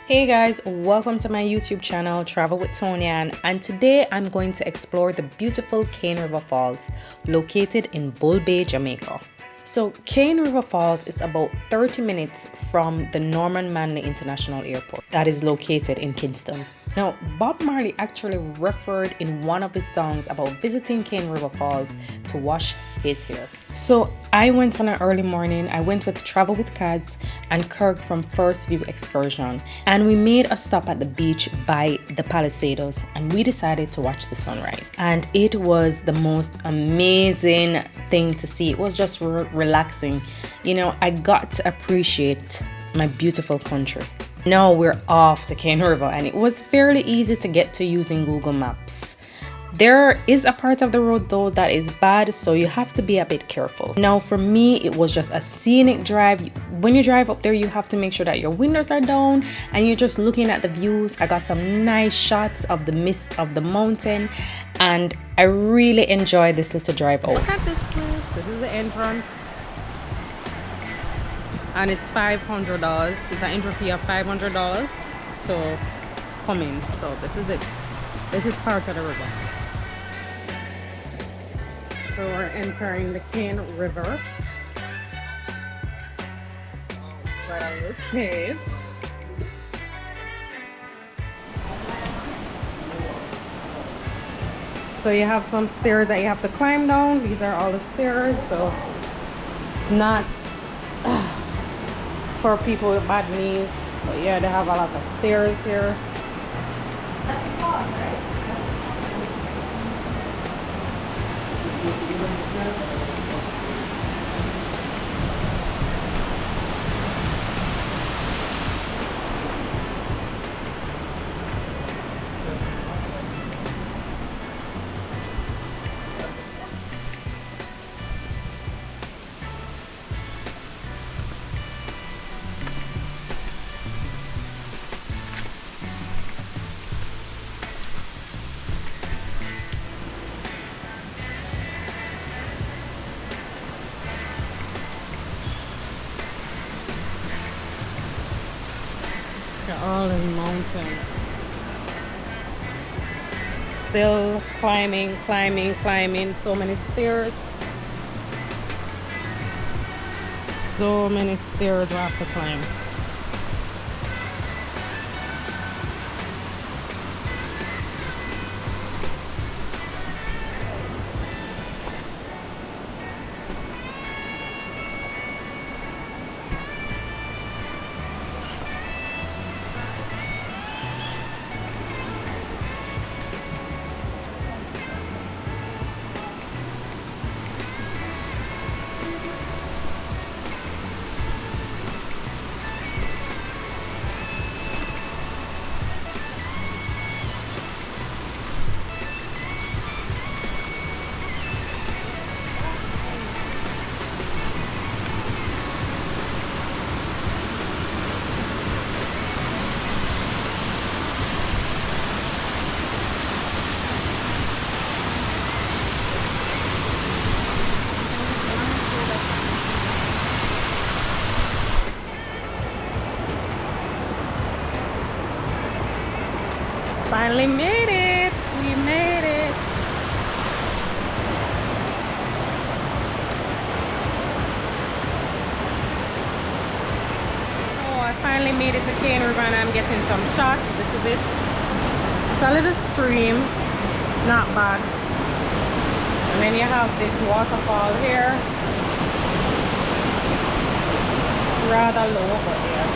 Hey guys, welcome to my YouTube channel, Travel with Toniann, and today I'm going to explore the beautiful Cane River Falls located in Bull Bay, Jamaica. So Cane River Falls is about 30 minutes from the Norman Manley International Airport that is located in Kingston. Now, Bob Marley actually referred in one of his songs about visiting Cane River Falls to wash his hair. So I went on an early morning. I went with Travel with Cats and Kirk from First View Excursion, and we made a stop at the beach by the Palisados, and we decided to watch the sunrise. And it was the most amazing thing to see. It was just relaxing. You know, I got to appreciate my beautiful country. Now we're off to Cane River, and it was fairly easy to get to using Google Maps. There is a part of the road though that is bad, so you have to be a bit careful. Now for me, it was just a scenic drive. When you drive up there, you have to make sure that your windows are down and you're just looking at the views. I got some nice shots of the mist of the mountain, and I really enjoyed this little drive out. Look at this place. This is the entrance. And it's $500. It's an entry fee of $500 to come in. So this is it. This is part of the river. So we're entering the Cane River. It's right on this cave. So you have some stairs that you have to climb down. These are all the stairs. So it's not for people with bad knees. But yeah, they have a lot of stairs here. They're all in the mountain. Still climbing. So many stairs. So many stairs we have to climb. Finally made it! We made it! Oh, I finally made it to Cane River and I'm getting some shots. This is it. It's a little stream. Not bad. And then you have this waterfall here. Rather low, but yeah.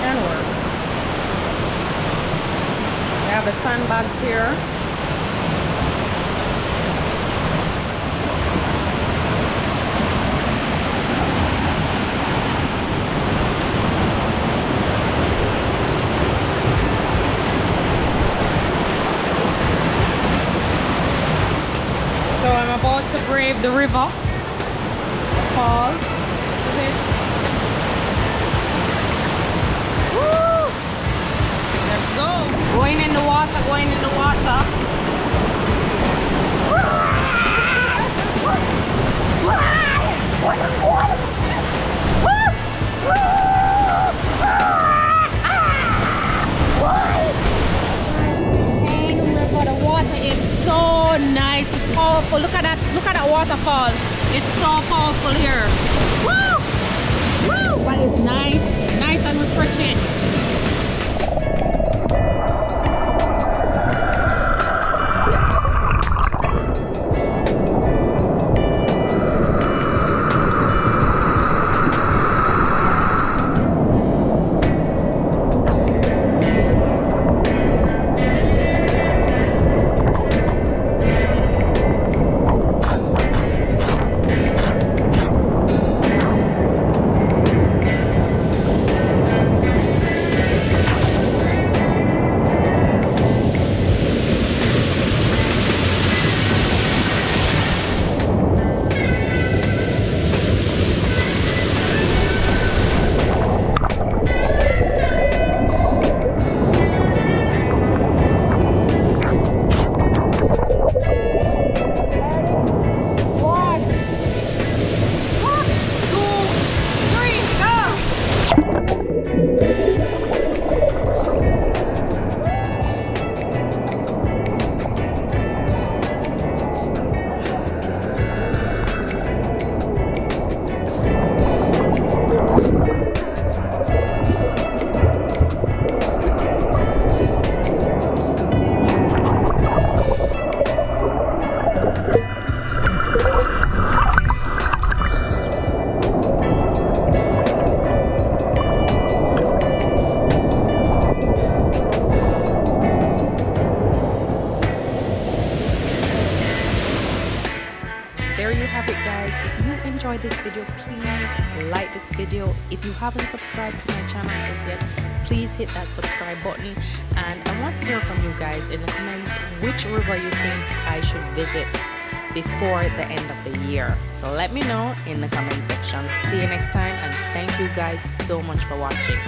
Can work. We have the sandbags here. So I'm about to brave the river, the falls. This is it. Woo! Let's go. Going in the water, going in the water. powerful. Look at that. Look at that waterfall. It's so powerful here. Woo! Woo! But it's nice. Nice and refreshing. There you have it, guys. If you enjoyed this video, please like this video. If you haven't subscribed to my channel as yet, please hit that subscribe button. And I want to hear from you guys in the comments which river you think I should visit before the end of the year. So let me know in the comment section. See you next time, and thank you guys so much for watching.